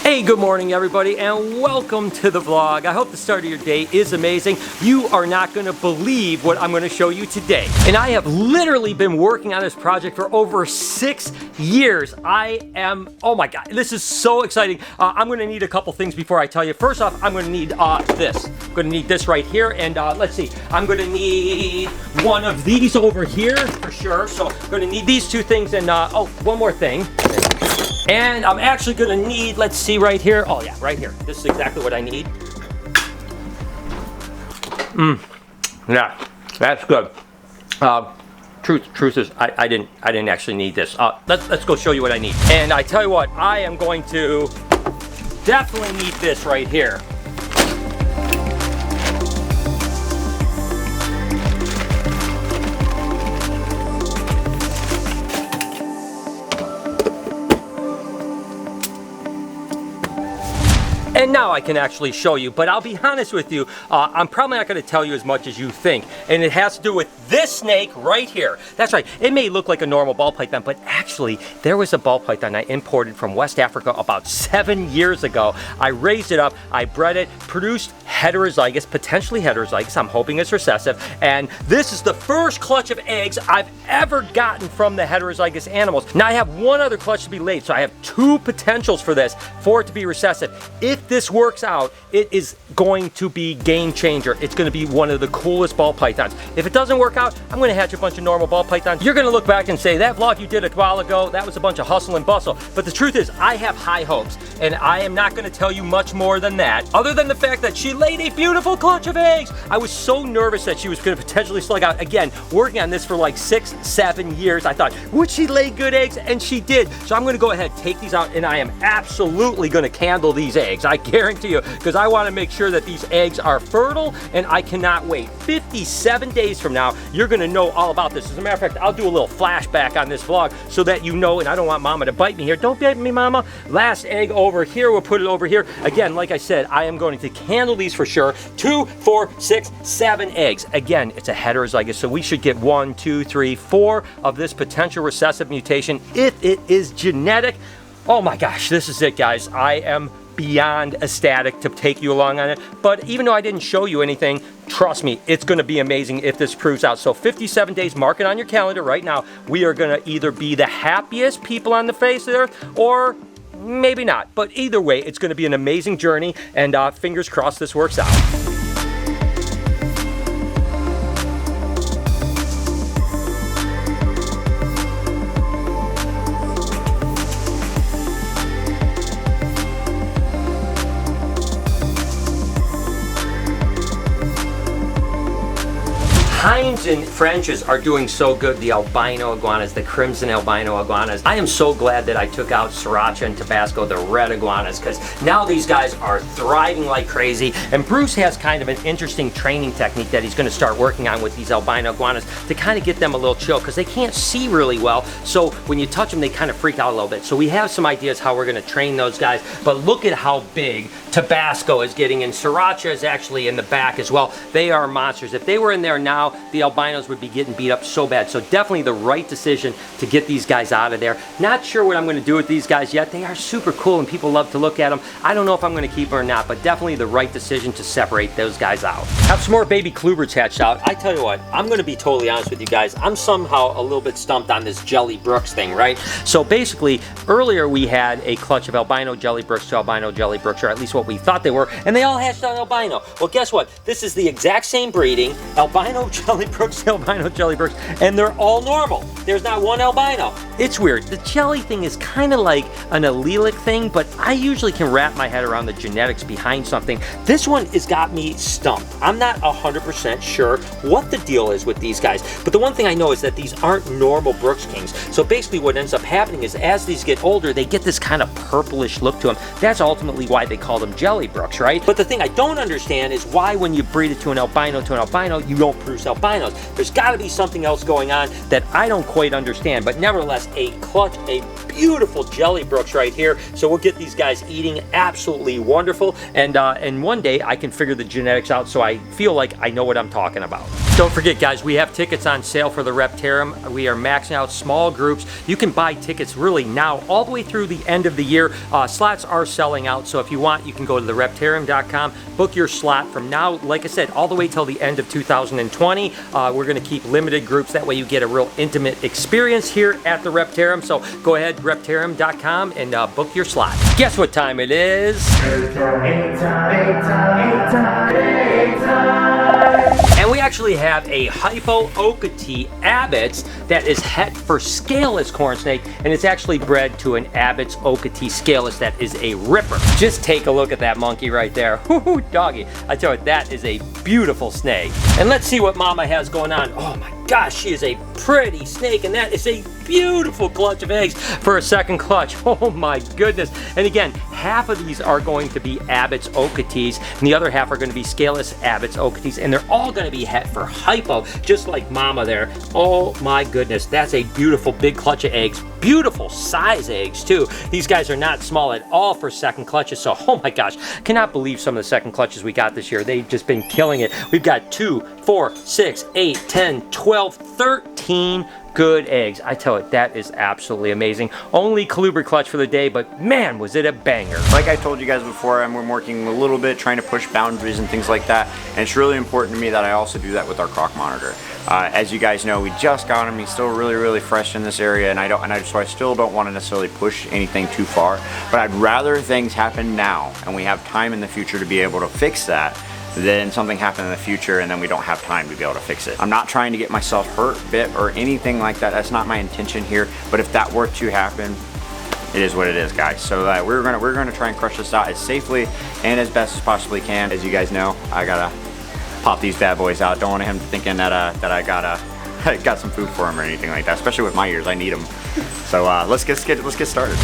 Hey, good morning everybody, and welcome to the vlog. I hope the start of your day is amazing. You are not gonna believe what I'm gonna show you today. And I have literally been working on this project for over 6 years. Oh my God, this is so exciting. I'm gonna need a couple things before I tell you. First off, I'm gonna need this. I'm gonna need this right here, and let's see. I'm gonna need one of these over here for sure. So I'm gonna need these two things, and oh, one more thing. And I'm actually gonna need, let's see right here. Oh yeah, right here. This is exactly what I need. Yeah, that's good. Truth is, I didn't actually need this. Let's go show you what I need. And I tell you what, I am going to definitely need this right here. And now I can actually show you, but I'll be honest with you, I'm probably not going to tell you as much as you think. And it has to do with this snake right here. That's right, it may look like a normal ball python, but actually there was a ball python I imported from West Africa about 7 years ago. I raised it up, I bred it, produced heterozygous, potentially heterozygous, I'm hoping it's recessive, and this is the first clutch of eggs I've ever gotten from the heterozygous animals. Now I have one other clutch to be laid, so I have 2 potentials for this, for it to be recessive. If this works out, it is going to be game changer. It's going to be one of the coolest ball pythons. If it doesn't work out, I'm going to hatch a bunch of normal ball pythons. You're going to look back and say, that vlog you did a while ago, that was a bunch of hustle and bustle. But the truth is, I have high hopes, and I am not going to tell you much more than that, other than the fact that she laid a beautiful clutch of eggs. I was so nervous that she was going to potentially slug out. Again, working on this for like 6-7 years, I thought, would she lay good eggs? And she did. So I'm going to go ahead, take these out, and I am absolutely going to candle these eggs. I guarantee you, because I want to make sure that these eggs are fertile, and I cannot wait. 57 days from now, you're going to know all about this. As a matter of fact, I'll do a little flashback on this vlog so that you know, and I don't want Mama to bite me here. Don't bite me, Mama. Last egg over here, we'll put it over here. Again, like I said, I am going to candle these for sure. 2, 4, 6, 7 eggs. Again, it's a heterozygous, so we should get 1, 2, 3, 4 of this potential recessive mutation if it is genetic. Oh my gosh, this is it, guys. I am beyond ecstatic to take you along on it. But even though I didn't show you anything, trust me, it's going to be amazing if this proves out. So 57 days, mark it on your calendar right now. We are going to either be the happiest people on the face of the earth, or maybe not. But either way, it's going to be an amazing journey, and fingers crossed this works out. Hines and French's are doing so good, the albino iguanas, the crimson albino iguanas. I am so glad that I took out Sriracha and Tabasco, the red iguanas, because now these guys are thriving like crazy. And Bruce has kind of an interesting training technique that he's going to start working on with these albino iguanas to kind of get them a little chill, because they can't see really well. So when you touch them, they kind of freak out a little bit. So we have some ideas how we're going to train those guys. But look at how big Tabasco is getting, and Sriracha is actually in the back as well. They are monsters. If they were in there now, the albinos would be getting beat up so bad. So definitely the right decision to get these guys out of there. Not sure what I'm going to do with these guys yet. They are super cool and people love to look at them. I don't know if I'm going to keep them or not, but definitely the right decision to separate those guys out. Have some more baby Kluberts hatched out. I tell you what, I'm going to be totally honest with you guys. I'm somehow a little bit stumped on this Jelly Brooks thing, right? So basically, earlier we had a clutch of albino Jelly Brooks to albino Jelly Brooks, or at least what we thought they were, and they all hatched out albino. Well, guess what? This is the exact same breeding, albino Jelly Brooks, albino Jelly Brooks, and they're all normal. There's not one albino. It's weird. The jelly thing is kind of like an allelic thing, but I usually can wrap my head around the genetics behind something. This one has got me stumped. I'm not 100% sure what the deal is with these guys, but the one thing I know is that these aren't normal Brooks Kings. So basically what ends up happening is as these get older, they get this kind of purplish look to them. That's ultimately why they call them Jelly Brooks, right? But the thing I don't understand is why when you breed it to an albino, you don't produce albinos. There's got to be something else going on that I don't quite understand, but nevertheless, a clutch, a beautiful Jelly Brooks right here. So we'll get these guys eating absolutely wonderful, and one day I can figure the genetics out so I feel like I know what I'm talking about. Don't forget, guys, we have tickets on sale for the Reptarium. We are maxing out small groups. You can buy tickets really now all the way through the end of the year. Slots are selling out, so if you want, you can go to thereptarium.com, book your slot from now, like I said, all the way till the end of 2020. We're going to keep limited groups. That way you get a real intimate experience here at the Reptarium. So go ahead, reptarium.com, and book your slot. Guess what time it is? And we actually have a Hypo-Okatee Abbott's that is het for scaleless corn snake, and it's actually bred to an Abbott's Okatee scaleless that is a ripper. Just take a look at that monkey right there. Whoo, doggy. I tell you, that is a beautiful snake. And let's see what Mama has going on. Oh my gosh, she is a pretty snake, and that is a beautiful clutch of eggs for a second clutch. Oh my goodness. And again, half of these are going to be Abbott's Okatees, and the other half are going to be scaleless Abbott's Okatees, and they're all going to be het for hypo, just like Mama there. Oh my goodness, that's a beautiful big clutch of eggs. Beautiful size eggs too. These guys are not small at all for second clutches, so oh my gosh, cannot believe some of the second clutches we got this year. They've just been killing it. We've got 2, 4, 6, 8, 10, 12, 13 good eggs. I tell it, that is absolutely amazing. Only colubrid clutch for the day, but man, was it a banger. Like I told you guys before, I'm working a little bit, trying to push boundaries and things like that, and it's really important to me that I also do that with our croc monitor. As you guys know, we just got him. He's still really fresh in this area, so I still don't want to necessarily push anything too far, but I'd rather things happen now and we have time in the future to be able to fix that then something happen in the future and then we don't have time to be able to fix it. I'm not trying to get myself hurt, bit, or anything like that. That's not my intention here, but if that were to happen, it is what it is, guys. So we're gonna try and crush this out as safely and as best as possibly can. As you guys know, I gotta pop these bad boys out. Don't want him thinking that I got some food for him or anything like that, especially with my ears. I need them. So let's get started.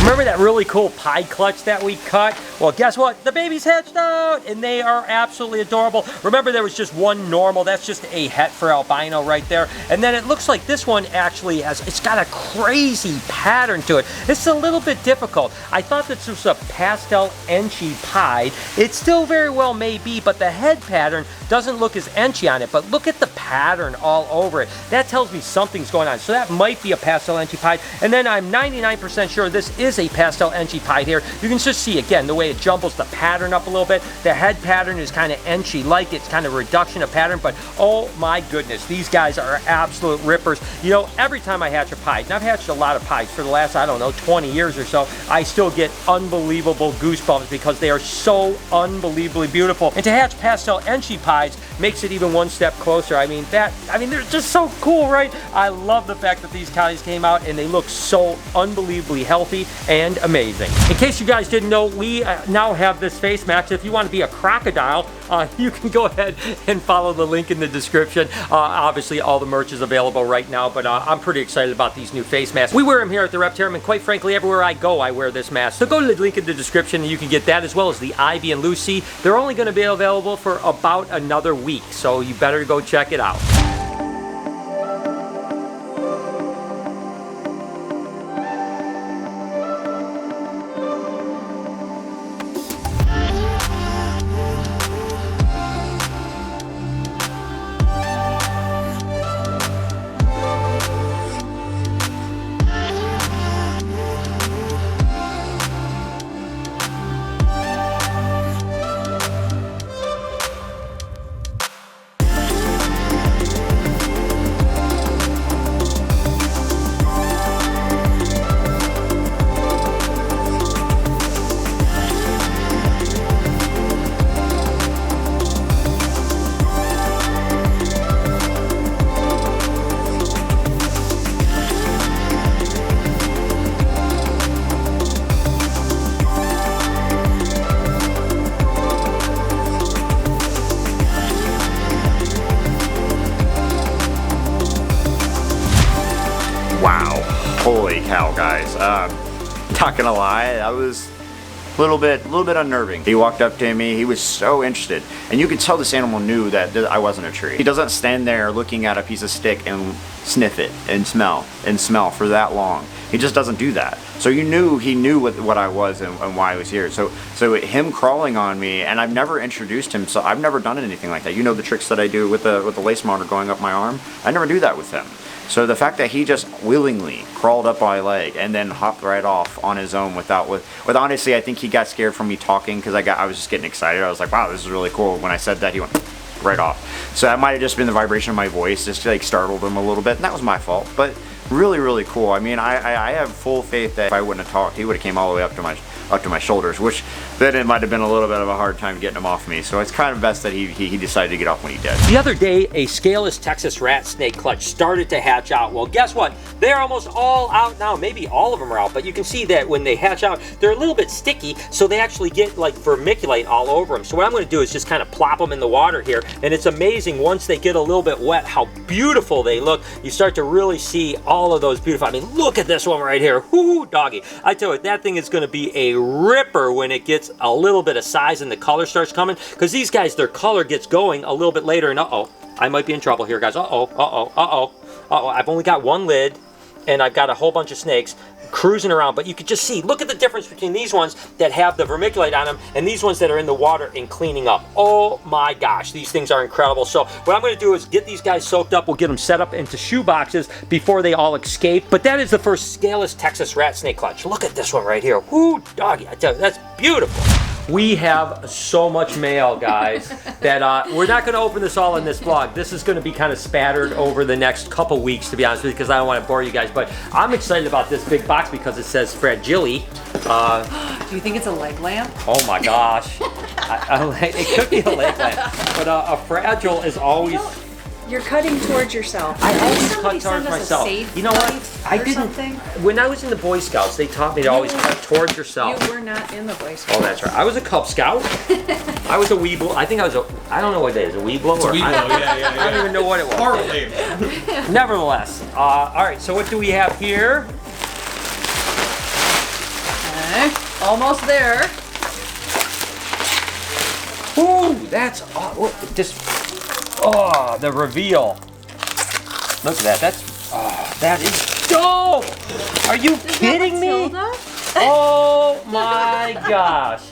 Remember that really cool pied clutch that we cut? Well, guess what? The babies hatched out, and they are absolutely adorable. Remember, there was just one normal. That's just a het for albino right there. And then it looks like this one actually has, it's got a crazy pattern to it. It's a little bit difficult. I thought this was a pastel Enchi pied. It still very well may be, but the head pattern doesn't look as Enchi on it, but look at the pattern all over it. That tells me something's going on. So that might be a pastel Enchi pied. And then I'm 99% sure this is a pastel Enchi pied here. You can just see, again, the way it jumbles the pattern up a little bit. The head pattern is kind of Enchi-like. It's kind of reduction of pattern, but oh my goodness, these guys are absolute rippers. You know, every time I hatch a pied, and I've hatched a lot of pieds for the last, I don't know, 20 years or so, I still get unbelievable goosebumps because they are so unbelievably beautiful. And to hatch pastel Enchi pieds makes it even one step closer. I mean, they're just so cool, right? I love the fact that these collies came out and they look so unbelievably healthy and amazing. In case you guys didn't know, we now have this face mask. If you want to be a crocodile, you can go ahead and follow the link in the description. Obviously, all the merch is available right now, but I'm pretty excited about these new face masks. We wear them here at the Reptarium, and quite frankly, everywhere I go, I wear this mask. So go to the link in the description, and you can get that as well as the Ivy and Lucy. They're only going to be available for about another week, so you better go check it out. Holy cow, guys. Not gonna lie, that was a little bit unnerving. He walked up to me, he was so interested, and you could tell this animal knew that I wasn't a tree. He doesn't stand there looking at a piece of stick and sniff it and smell for that long. He just doesn't do that. So he knew what I was and why I was here. So him crawling on me, and I've never introduced him, so I've never done anything like that. You know the tricks that I do with the lace monitor going up my arm? I never do that with him. So the fact that he just willingly crawled up my leg and then hopped right off on his own with honestly, I think he got scared from me talking because I was just getting excited. I was like, wow, this is really cool. When I said that, he went right off. So that might have just been the vibration of my voice, just like startled him a little bit, and that was my fault. But really cool. I mean, I have full faith that if I wouldn't have talked, he would have came all the way up to my shoulders, which then it might have been a little bit of a hard time getting him off me. So it's kind of best that he decided to get off when he did. The other day, a scaleless Texas rat snake clutch started to hatch out. Well, guess what? They're almost all out now. Maybe all of them are out, but you can see that when they hatch out, they're a little bit sticky, so they actually get like vermiculite all over them. So what I'm going to do is just kind of plop them in the water here, and it's amazing once they get a little bit wet how beautiful they look. You start to really see all of those beautiful, I mean, look at this one right here. Whoo, doggy. I tell you, that thing is going to be a ripper when it gets a little bit of size and the color starts coming, because these guys, their color gets going a little bit later, and I might be in trouble here, guys. I've only got one lid, and I've got a whole bunch of snakes cruising around, but you could just see, look at the difference between these ones that have the vermiculite on them and these ones that are in the water and cleaning up. Oh my gosh, these things are incredible. So what I'm going to do is get these guys soaked up. We'll get them set up into shoe boxes before they all escape. But that is the first scaleless Texas rat snake clutch. Look at this one right here. Whoo, doggy, I tell you, that's beautiful. We have so much mail, guys, that we're not going to open this all in this vlog. This is going to be kind of spattered over the next couple weeks, to be honest with you, because I don't want to bore you guys. But I'm excited about this big box because it says fragile. Do you think it's a leg lamp? Oh my gosh. It could be a leg lamp. But a fragile is always... You're cutting towards yourself. I always cut towards myself. You know what? I didn't. When I was in the Boy Scouts, they taught me to always cut towards yourself. You were not in the Boy Scouts. Oh, that's right. I was a Cub Scout. I was a Weeble. I think I was I don't know what it is. A Weeble? It's a Weeble, yeah. I don't even know what it was. Partly. Nevertheless. All right, so what do we have here? Okay, almost there. Ooh, that's the reveal. Look at that. That is dope. Are you kidding me? Oh my gosh.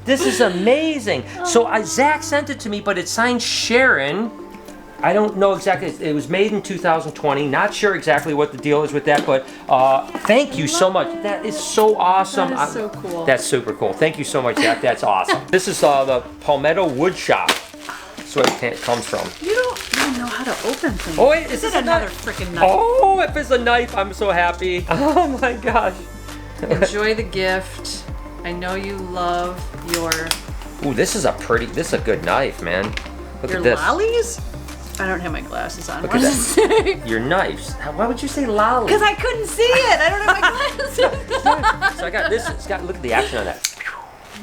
This is amazing. So Zach sent it to me, but it's signed Sharon. I don't know exactly. It was made in 2020. Not sure exactly what the deal is with that, but thank you so much. That is so awesome. That is so cool. That's super cool. Thank you so much, Zach. That's awesome. This is the Palmetto Wood Shop. That's where it comes from. You don't even know how to open things. Oh wait, is this another freaking knife? Oh, if it's a knife, I'm so happy. Oh my gosh. Enjoy the gift. I know you love your... Ooh, this is a good knife, man. Look your at this. lollies? I don't have my glasses on. Look What at does it say? Your knives. Why would you say lolly? Because I couldn't see it. I don't have my glasses. So I got this. Look at the action on that.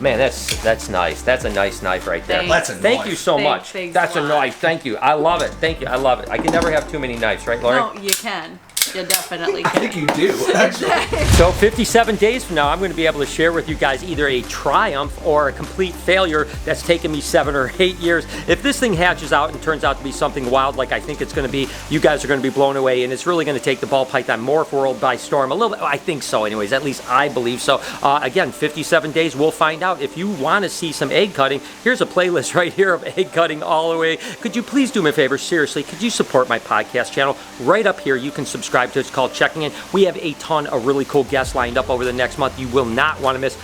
Man, that's nice. That's a nice knife right there. Thanks. Thank you so much. Thanks That's a a lot. knife. Thank you. I love it. Thank you. I love it. I can never have too many knives, right, Lori? No, you can. You definitely I can. think you do, actually. So 57 days from now, I'm going to be able to share with you guys either a triumph or a complete failure that's taken me 7 or 8 years. If this thing hatches out and turns out to be something wild like I think it's going to be, you guys are going to be blown away, and it's really going to take the ball python morph world by storm. A little bit, I think so anyways, at least I believe so. Again, 57 days, we'll find out. If you want to see some egg cutting, here's a playlist right here of egg cutting all the way. Could you please do me a favor? Seriously, could you support my podcast channel? Right up here, you can subscribe to it. It's called Checking In. We have a ton of really cool guests lined up over the next month. You will not want to miss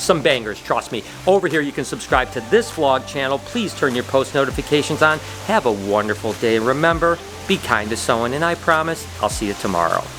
some bangers, trust me. Over here, you can subscribe to this vlog channel. Please turn your post notifications on. Have a wonderful day. Remember, be kind to someone, and I promise I'll see you tomorrow.